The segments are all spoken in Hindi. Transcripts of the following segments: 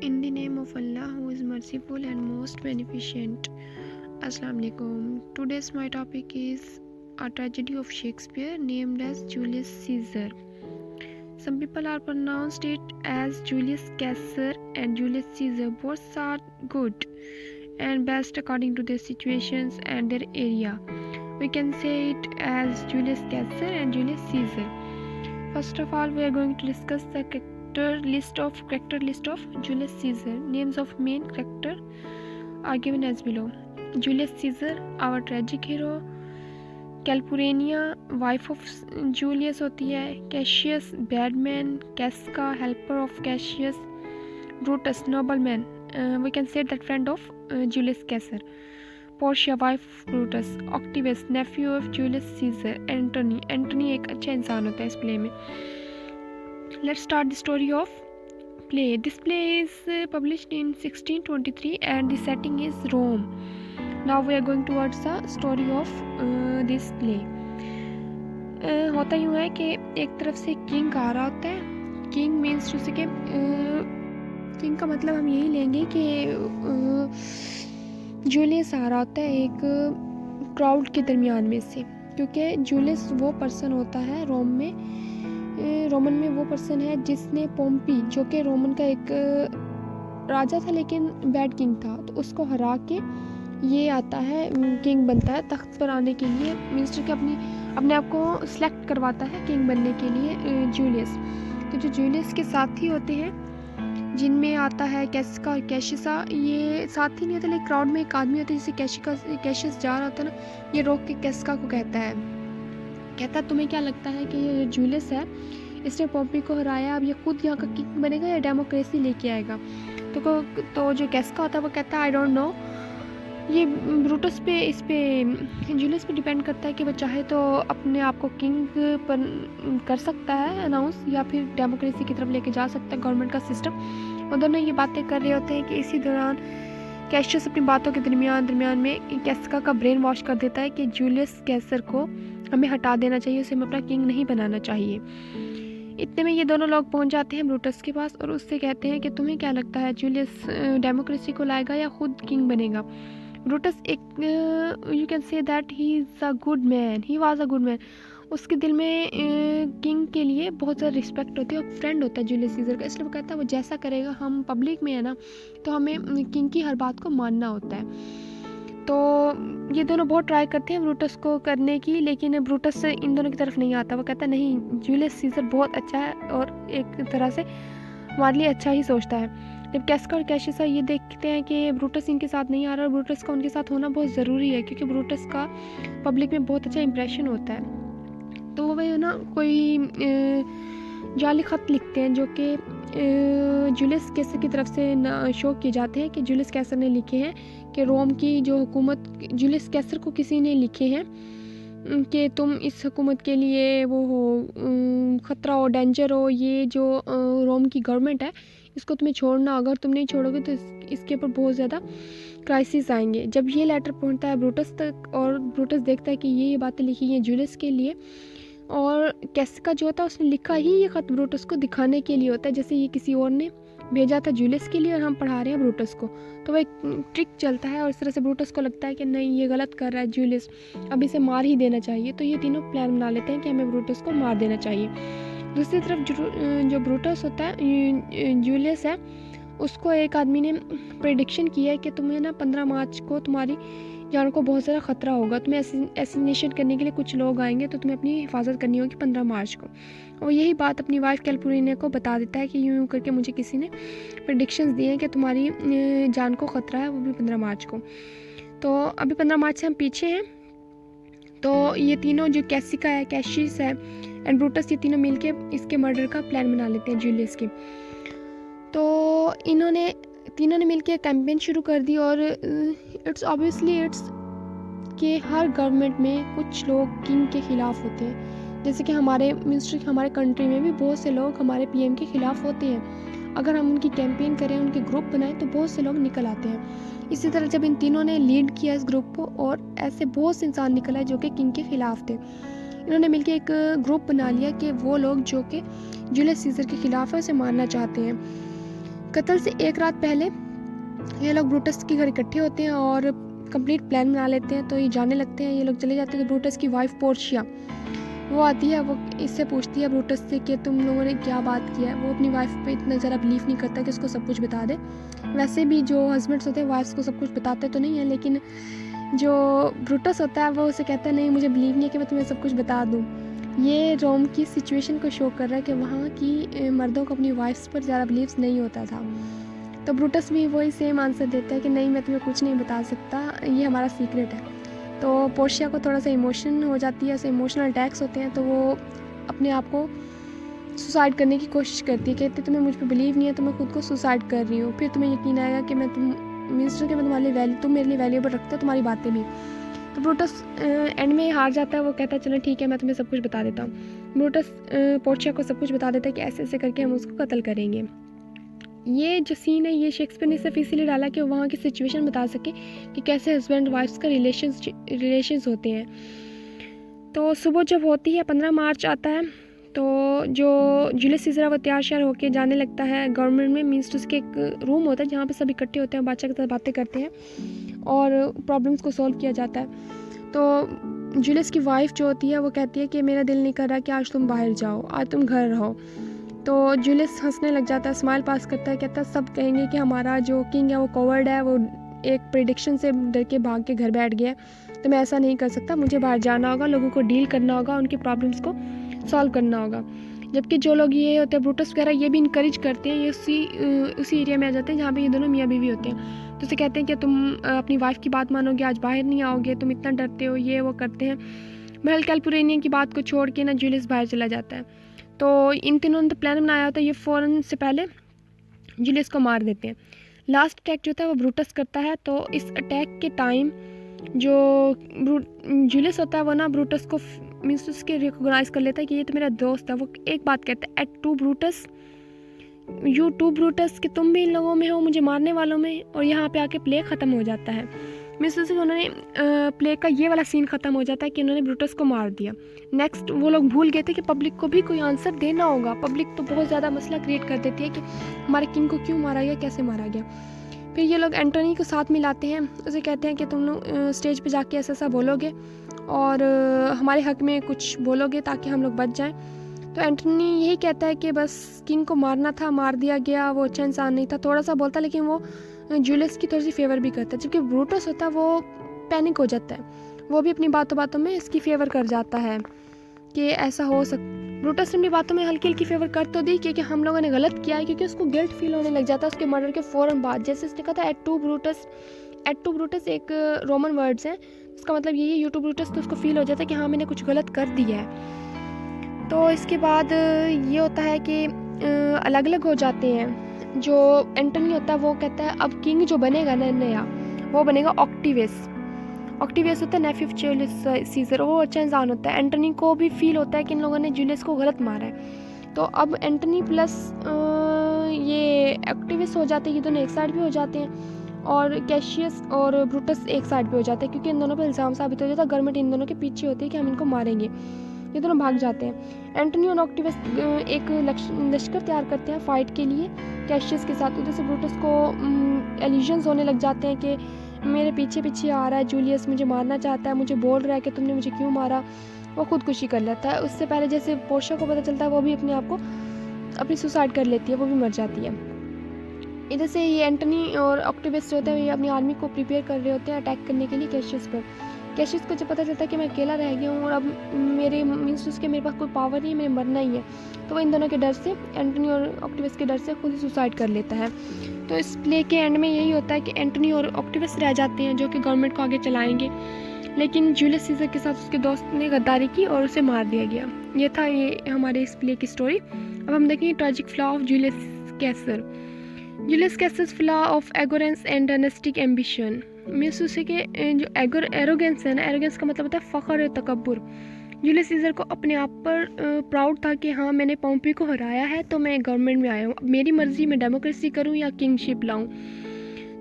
In the name of Allah, who is merciful and most beneficent. Assalamu alaikum. Today's my topic is a tragedy of Shakespeare named as Julius Caesar. Some people are pronounced it as Julius Caesar and Julius Caesar. Both are good and best according to their situations and their area. We can say it as Julius Caesar and Julius Caesar. First of all, we are going to discuss the character list of Julius Caesar. Names of main character are given as below. Julius Caesar, our tragic hero. Calpurnia wife of Julius होती है. Cassius bad man. Casca helper of Cassius. Brutus nobleman, we can say that friend of Julius Caesar. Portia wife of Brutus. Octavius nephew of Julius Caesar. Antony एक अच्छा इंसान होता है इस प्ले में. Let's start the story of play. This play is published in 1623 and the setting is Rome. Now we are going towards the story of this play. होता यूँ है कि एक तरफ से किंग आ रहा होता है. किंग मीन्स जैसे कि किंग का मतलब हम यही लेंगे कि जूलियस आ रहा होता है एक क्राउड के दरमियान में से, क्योंकि जूलियस वो पर्सन होता है रोमन में वो पर्सन है जिसने पोम्पी, जो कि रोमन का एक राजा था लेकिन बैड किंग था, तो उसको हरा के ये आता है, किंग बनता है तख्त पर आने के लिए. मिनिस्टर के अपने आप को सिलेक्ट करवाता है किंग बनने के लिए जूलियस. तो जो जूलियस के साथी होते हैं जिनमें आता है कैस्का और कैशिसा. ये साथी नहीं होता लेकिन क्राउड में एक आदमी होता है जैसे कैशियस जा रहा होता है ना, ये रोक के कैस्का को कहता है तुम्हें क्या लगता है कि ये जूलियस है, इसने पोम्पी को हराया, अब ये खुद यहाँ का किंग बनेगा या डेमोक्रेसी लेके आएगा. तो जो कैस्का होता है वो कहता है आई डोंट नो. ये ब्रूटस पे जूलियस पे डिपेंड करता है कि वो चाहे तो अपने आप को किंग पर कर सकता है अनाउंस, या फिर डेमोक्रेसी की तरफ लेके जा सकता है गवर्नमेंट का सिस्टम. वो दोनों ये बातें कर रहे होते हैं कि इसी दौरान कैशियस अपनी बातों के दरमियान में कैस्का का ब्रेन वॉश कर देता है कि जूलियस कैसर को हमें हटा देना चाहिए, उसे हमें अपना किंग नहीं बनाना चाहिए. इतने में ये दोनों लोग पहुंच जाते हैं ब्रूटस के पास और उससे कहते हैं कि तुम्हें क्या लगता है जूलियस डेमोक्रेसी को लाएगा या खुद किंग बनेगा. Brutus you can say that he is a good man, he was a good man. उसके दिल में किंग के लिए बहुत ज़्यादा रिस्पेक्ट होती है और फ्रेंड होता है जूलियस सीजर का, इसलिए वो कहता है वो जैसा करेगा, हम पब्लिक में है ना तो हमें किंग की हर बात को मानना होता है. तो ये दोनों बहुत ट्राई करते हैं ब्रूटस को करने की, लेकिन ब्रूटस इन दोनों की तरफ नहीं आता. वो कहता है नहीं, जूलियस सीजर बहुत अच्छा है और एक तरह से हमारे लिए अच्छा ही सोचता है. जब कैस्का और कैशिसा ये देखते हैं कि ब्रूटस इनके साथ नहीं आ रहा और ब्रूटस का उनके साथ होना बहुत ज़रूरी है क्योंकि ब्रूटस का पब्लिक में बहुत अच्छा इंप्रेशन होता है, तो वो ना कोई जाली ख़त लिखते हैं जो कि जूलियस कैसर की तरफ से शो किए जाते हैं कि जूलियस कैसर ने लिखे हैं कि रोम की जो हुकूमत, जूलियस कैसर को किसी ने लिखे हैं कि तुम इस हुकूमत के लिए वो हो, ख़तरा हो, डेंजर हो, ये जो रोम की गवर्नमेंट है इसको तुम्हें छोड़ना, अगर तुम नहीं छोड़ोगे तो इसके ऊपर बहुत ज़्यादा क्राइसिस आएंगे. जब ये लेटर पहुंचता है ब्रूटस तक और ब्रूटस देखता है कि ये बातें लिखी हैं जूलियस के लिए, और कैस्का जो होता है उसने लिखा ही ये ख़त ब्रूटस को दिखाने के लिए होता है, जैसे ये किसी और ने भेजा था जूलियस के लिए और हम पढ़ा रहे हैं ब्रूटस को. तो वो एक ट्रिक चलता है और इस तरह से ब्रूटस को लगता है कि नहीं ये गलत कर रहा है जूलियस, अब इसे मार ही देना चाहिए. तो ये तीनों प्लान बना लेते हैं कि हमें ब्रूटस को मार देना चाहिए. दूसरी तरफ जो ब्रूटस होता है, जूलियस है, उसको एक आदमी ने प्रेडिक्शन किया है कि तुम्हें ना 15 मार्च को तुम्हारी जान को बहुत ज़्यादा ख़तरा होगा, तुम्हें एसिनेशन करने के लिए कुछ लोग आएंगे, तो तुम्हें अपनी हिफाजत करनी होगी 15 मार्च को. और यही बात अपनी वाइफ कैल्पुरेनिया को बता देता है कि यूँ करके मुझे किसी ने प्रेडिक्शंस दिए हैं कि तुम्हारी जान को ख़तरा है, वो भी 15 मार्च को. तो अभी 15 मार्च से हम पीछे हैं. तो ये तीनों जो कैसिका है, कैशियस है एंड ब्रूटस, ये तीनों मिलके इसके मर्डर का प्लान बना लेते हैं जूलियस के. तो तीनों ने मिलके कैंपेन शुरू कर दी और इट्स कि हर गवर्नमेंट में कुछ लोग किंग के ख़िलाफ़ होते हैं, जैसे कि हमारे मिनिस्टर, हमारे कंट्री में भी बहुत से लोग हमारे पीएम के ख़िलाफ़ होते हैं. अगर हम उनकी कैंपेन करें, उनके ग्रुप बनाएं तो बहुत से लोग निकल आते हैं. इसी तरह जब इन तीनों ने लीड किया इस ग्रुप को और ऐसे बहुत से इंसान निकल आए जो कि किंग के ख़िलाफ़ थे, इन्होंने मिलकर एक ग्रुप बना लिया कि वो लोग जो कि जूलियस सीजर के ख़िलाफ़ है उसे मारना चाहते हैं. कत्ल से एक रात पहले ये लोग ब्रूटस के घर इकट्ठे होते हैं और कंप्लीट प्लान बना लेते हैं। तो ये जाने लगते हैं, ये लोग चले जाते हैं। तो ब्रूटस की वाइफ पोर्शिया वो आती है, वो इससे पूछती है ब्रूटस से कि तुम लोगों ने क्या बात किया है। वो अपनी वाइफ पे इतना ज़रा बिलीव नहीं करता कि उसको सब कुछ बता दे। वैसे भी जो हस्बैंड्स होते हैं वाइफ्स को सब कुछ बताते तो नहीं है, लेकिन जो ब्रूटस होता है वो उसे कहता है नहीं मुझे बिलीव नहीं है कि मैं तुम्हें सब कुछ बता दूँ। ये रोम की सिचुएशन को शो कर रहा है कि वहाँ की मर्दों को अपनी वाइफ्स पर ज़्यादा बिलीव्स नहीं होता था। तो ब्रूटस भी वही सेम आंसर देता है कि नहीं मैं तुम्हें कुछ नहीं बता सकता, ये हमारा सीक्रेट है। तो पोर्शिया को थोड़ा सा इमोशन हो जाती है, ऐसे इमोशनल अटैक्स होते हैं। तो वो अपने आप को सुसाइड करने की कोशिश करती है, कहती तुम्हें मुझ पर बिलीव नहीं है तो मैं खुद को सुसाइड कर रही हूँ। फिर तुम्हें यकीन आएगा कि मैं तुम्हारे लिए तुम मेरे लिए वैल्यूएबल रखते हो, तुम्हारी बातें भी। तो ब्रूटस एंड में हार जाता है। वो कहता है चलो ठीक है मैं तुम्हें सब कुछ बता देता हूँ। ब्रूटस पोर्शिया को सब कुछ बता देता है कि ऐसे ऐसे करके हम उसको कत्ल करेंगे। ये जो सीन है ये शेक्सपियर ने सिर्फ इसीलिए डाला कि वहाँ की सिचुएशन बता सके कि कैसे हस्बैंड वाइफ्स का रिलेशंस होते हैं। तो सुबह जब होती है 15 मार्च आता है, तो जो जूलियस सीजर वो तैयार श्यार होकर जाने लगता है गवर्नमेंट में। मीन्स उसके एक रूम होता है जहाँ पे सब इकट्ठे होते हैं, बादशाह के साथ बातें करते हैं और प्रॉब्लम्स को सॉल्व किया जाता है। तो जूलियस की वाइफ जो होती है वो कहती है कि मेरा दिल नहीं कर रहा कि आज तुम बाहर जाओ, आज तुम घर रहो। तो जूलियस हंसने लग जाता है, स्माइल पास करता है, कहता है सब कहेंगे कि हमारा जो किंग है वो कवर्ड है, वो एक प्रेडिक्शन से डर के भाग के घर बैठ गया। तो मैं ऐसा नहीं कर सकता, मुझे बाहर जाना होगा, लोगों को डील करना होगा, उनकी प्रॉब्लम्स को सॉल्व करना होगा। जबकि जो लोग ये होते हैं ब्रूटस वगैरह ये भी इनकरेज करते हैं, ये उसी एरिया में आ जाते हैं जहाँ पे ये दोनों मियाँ बीवी होते हैं। तो उसे कहते हैं कि तुम अपनी वाइफ की बात मानोगे, आज बाहर नहीं आओगे, तुम इतना डरते हो, ये वो करते हैं। महल कैलपुरेनियन की बात को छोड़ के ना जूलियस बाहर चला जाता है। तो इन तीनों ने तो प्लान बनाया होता है, ये फ़ौरन से पहले जूलियस को मार देते हैं। लास्ट अटैक जो था वो ब्रूटस करता है। तो इस अटैक के टाइम जो जूलियस होता है वो ना ब्रूटस को मीन्स उसके रिकॉग्नाइज कर लेता है कि ये तो मेरा दोस्त है। वो एक बात कहता है et tu Brutus, you too Brutus, कि तुम भी इन लोगों में हो, मुझे मारने वालों में। और यहाँ पे आके प्ले ख़त्म हो जाता है। मीन्स उन्होंने प्ले का ये वाला सीन ख़त्म हो जाता है कि उन्होंने ब्रूटस को मार दिया। नेक्स्ट वो लोग भूल गए थे कि पब्लिक को भी कोई आंसर देना होगा। पब्लिक तो बहुत ज़्यादा मसला क्रिएट कर देती है कि हमारे किंग को क्यों मारा गया, कैसे मारा गया। फिर ये लोग एंटोनी को साथ मिलाते हैं, उसे कहते हैं कि तुम लोग स्टेज पे जाके ऐसा ऐसा बोलोगे और हमारे हक में कुछ बोलोगे ताकि हम लोग बच जाएं। तो एंटोनी यही कहता है कि बस किंग को मारना था, मार दिया गया, वो अच्छा इंसान नहीं था, थोड़ा सा बोलता, लेकिन वो जूलियस की थोड़ी सी फेवर भी करता है। जबकि ब्रूटस होता है वो पैनिक हो जाता है, वो भी अपनी बातों में इसकी फेवर कर जाता है कि ऐसा हो ब्रूटस ने अपनी बातों में हल्की हल्की फेवर कर तो दी क्योंकि हम लोगों ने गलत किया है, क्योंकि उसको गिल्ट फील होने लग जाता है उसके मर्डर के फ़ौरन बाद। जैसे उसने कहा था एट टू ब्रूटस एक रोमन वर्ड्स है, इसका मतलब यही है यू टू ब्रूटस। तो उसको फील हो जाता है कि हाँ मैंने कुछ गलत कर दिया है। तो इसके बाद ये होता है कि अलग अलग हो जाते हैं। जो एंटोनी होता है वो कहता है अब किंग जो बनेगा ना नया वो बनेगा ऑक्टिवियस होता है नेफ्यू ऑफ जूलियस सीजर। वो अच्छा इंसान होता है। एंटोनी को भी फील होता है कि इन लोगों ने जूलियस को गलत मारा है। तो अब एंटोनी प्लस ये ऑक्टिवियस हो जाते हैं, ये दोनों एक साइड भी हो जाते हैं और कैशियस और ब्रूटस एक साइड पे हो जाते हैं क्योंकि इन दोनों पर इल्ज़ाम साबित हो जाता है। गवर्नमेंट इन दोनों के पीछे होती है कि हम इनको मारेंगे। ये दोनों भाग जाते हैं। एंटोनी और ऑक्टिवियस एक लश्कर तैयार करते हैं फाइट के लिए कैशियस के साथ। उधर से ब्रूटस को एल्यूजन्स होने लग जाते हैं कि मेरे पीछे आ रहा है जूलियस, मुझे मारना चाहता है, मुझे बोल रहा है कि तुमने मुझे क्यों मारा। वो खुदकुशी कर लेता है। उससे पहले जैसे पोर्शिया को पता चलता है वो भी अपने आप को अपनी सुसाइड कर लेती है, वो भी मर जाती है। इधर से ये एंटोनी और ऑक्टिवियस जो होते हैं ये अपनी आर्मी को प्रिपेयर कर रहे होते हैं अटैक करने के लिए कैशियस पर। कैशियस को जब पता चलता है कि मैं अकेला रह गया हूँ और अब मेरे मीन्स उसके मेरे पास कोई पावर नहीं है, मेरे मरना ही है, तो वो इन दोनों के डर से, एंटोनी और ऑक्टिवियस के डर से खुद ही सुसाइड कर लेता है। तो इस प्ले के एंड में यही होता है कि एंटोनी और ऑक्टिवियस रह जाते हैं जो कि गवर्नमेंट को आगे चलाएंगे, लेकिन जूलियस सीजर के साथ उसके दोस्त ने गद्दारी की और उसे मार दिया गया। ये था ये हमारे इस प्ले की स्टोरी। अब हम देखेंगे tragic flaw of Julius Caesar. Julius Caesar's flaw of arrogance and dynastic ambition. Means उसे के जो एरोगेंस है ना, एरोगेंस का मतलब होता है फ़ख्र, तकब्बुर। जूलियस सीजर को अपने आप पर प्राउड था कि हाँ मैंने पोम्पी को हराया है तो मैं गवर्नमेंट में आया हूँ, अब मेरी मर्ज़ी मैं डेमोक्रेसी करूँ या किंगशिप लाऊँ।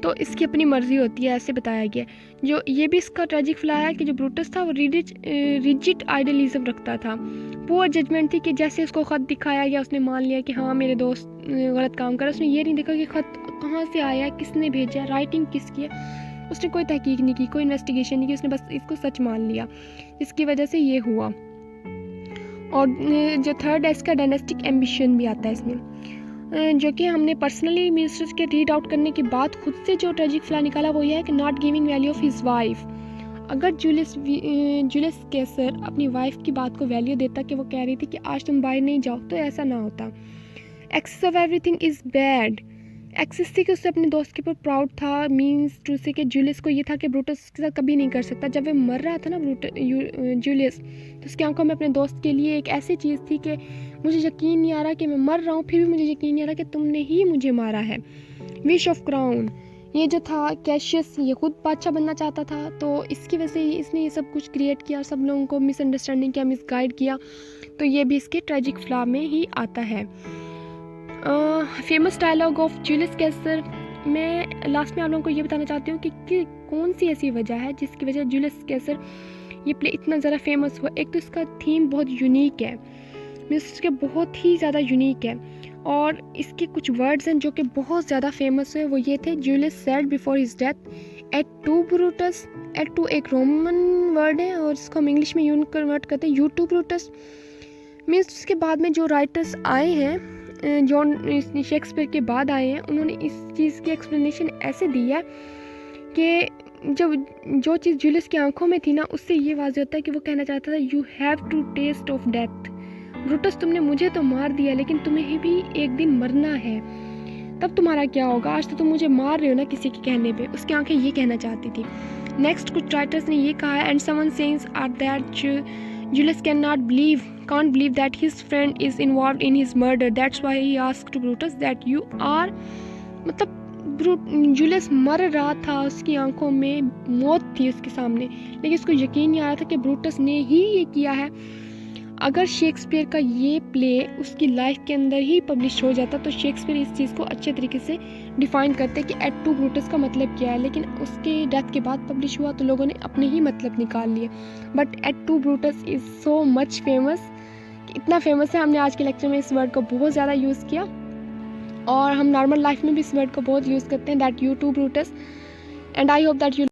तो इसकी अपनी मर्जी होती है, ऐसे बताया गया। जो ये भी इसका ट्रेजिक फ्लॉ है कि जो ब्रूटस था वो रिजिड आइडियलिज्म रखता था। पुअर जजमेंट थी कि जैसे उसको ख़त दिखाया गया उसने मान लिया कि हाँ मेरे दोस्त गलत काम कर, उसने ये नहीं देखा कि ख़त कहाँ से आया, किसने भेजा, राइटिंग किसकी है। उसने कोई तहकीक नहीं की, कोई इन्वेस्टिगेशन नहीं की, उसने बस इसको सच मान लिया, जिसकी वजह से ये हुआ। और जो थर्ड है इसका डायनेस्टिक एम्बिशन भी आता है इसमें, जो कि हमने पर्सनली मिनिस्टर्स के रीड आउट करने के बाद खुद से जो ट्रेजिक फ्लॉ निकाला वो ये है कि not giving value of his wife. अगर जूलियस कैसर अपनी वाइफ की बात को वैल्यू देता कि वो कह रही थी कि आज तुम बाहर नहीं जाओ, तो ऐसा ना होता। Excess of everything is bad. Excess थी कि उससे अपने दोस्त के ऊपर प्राउड था, मीन्स टू से कि जूलियस को ये था कि ब्रूटस के साथ कभी नहीं कर सकता। जब वो मर रहा था ना जूलियस, तो उसकी आंखों में अपने दोस्त के लिए एक ऐसी चीज़ थी कि मुझे यकीन नहीं आ रहा कि मैं मर रहा हूँ, फिर भी मुझे यकीन नहीं आ रहा कि तुमने ही मुझे मारा है। विश ऑफ क्राउन, ये जो था कैशियस ये खुद बादशाह बनना चाहता था, तो इसकी वजह से इसने ये सब कुछ क्रिएट किया, सब लोगों को मिसअंडरस्टैंडिंग किया, मिसगाइड किया, तो ये भी इसके ट्रेजिक फ्लॉ में ही आता है। फेमस डायलॉग ऑफ जूलियस कैसर, मैं लास्ट में आप लोगों को ये बताना चाहती हूँ कि कौन सी ऐसी वजह है जिसकी वजह जूलियस कैसर ये प्ले इतना ज़्यादा फेमस हुआ। एक तो इसका थीम बहुत यूनिक है, मीन्स के बहुत ही ज़्यादा यूनिक है, और इसके कुछ वर्ड्स हैं जो कि बहुत ज़्यादा फेमस है। वो ये थे, Julius said before his death et tu Brutus. Et tu एक रोमन वर्ड है और इसको हम इंग्लिश में यून कन्वर्ट करते हैं यू टू ब्रूटस। मीन्स उसके बाद में जो राइटर्स आए हैं, जॉन शेक्सपियर के बाद आए हैं, उन्होंने इस चीज़ की एक्सप्लेनेशन ऐसे दी है कि जो चीज़ जूलियस की आंखों में थी ना, उससे ये वाज़ेह होता है कि वो कहना चाहता था you have to taste of death. Brutus तुमने मुझे तो मार दिया, लेकिन तुम्हें भी एक दिन मरना है, तब तुम्हारा क्या होगा। आज तो तुम मुझे मार रहे हो ना किसी के कहने पे। उसकी आंखें ये कहना चाहती थी। नेक्स्ट कुछ राइटर्स ने ये कहा है, and someone sayings are that Julius can't believe that his friend is involved in his murder. That's why he asked Brutus that you are, मतलब जूलियस मर रहा था, उसकी आंखों में मौत थी उसके सामने, लेकिन उसको यकीन नहीं आ रहा था कि ब्रूटस ने ही ये किया है। अगर शेक्सपियर का ये प्ले उसकी लाइफ के अंदर ही पब्लिश हो जाता तो शेक्सपियर इस चीज़ को अच्छे तरीके से डिफ़ाइन करते कि एट टू ब्रूटस का मतलब क्या है, लेकिन उसके डेथ के बाद पब्लिश हुआ तो लोगों ने अपने ही मतलब निकाल लिए। But et tu Brutus is so much famous, इतना फेमस है हमने आज के लेक्चर में इस वर्ड को बहुत ज़्यादा यूज़ किया, और हम नॉर्मल लाइफ में भी इस वर्ड को बहुत यूज़ करते हैं, that you too Brutus. And I hope that you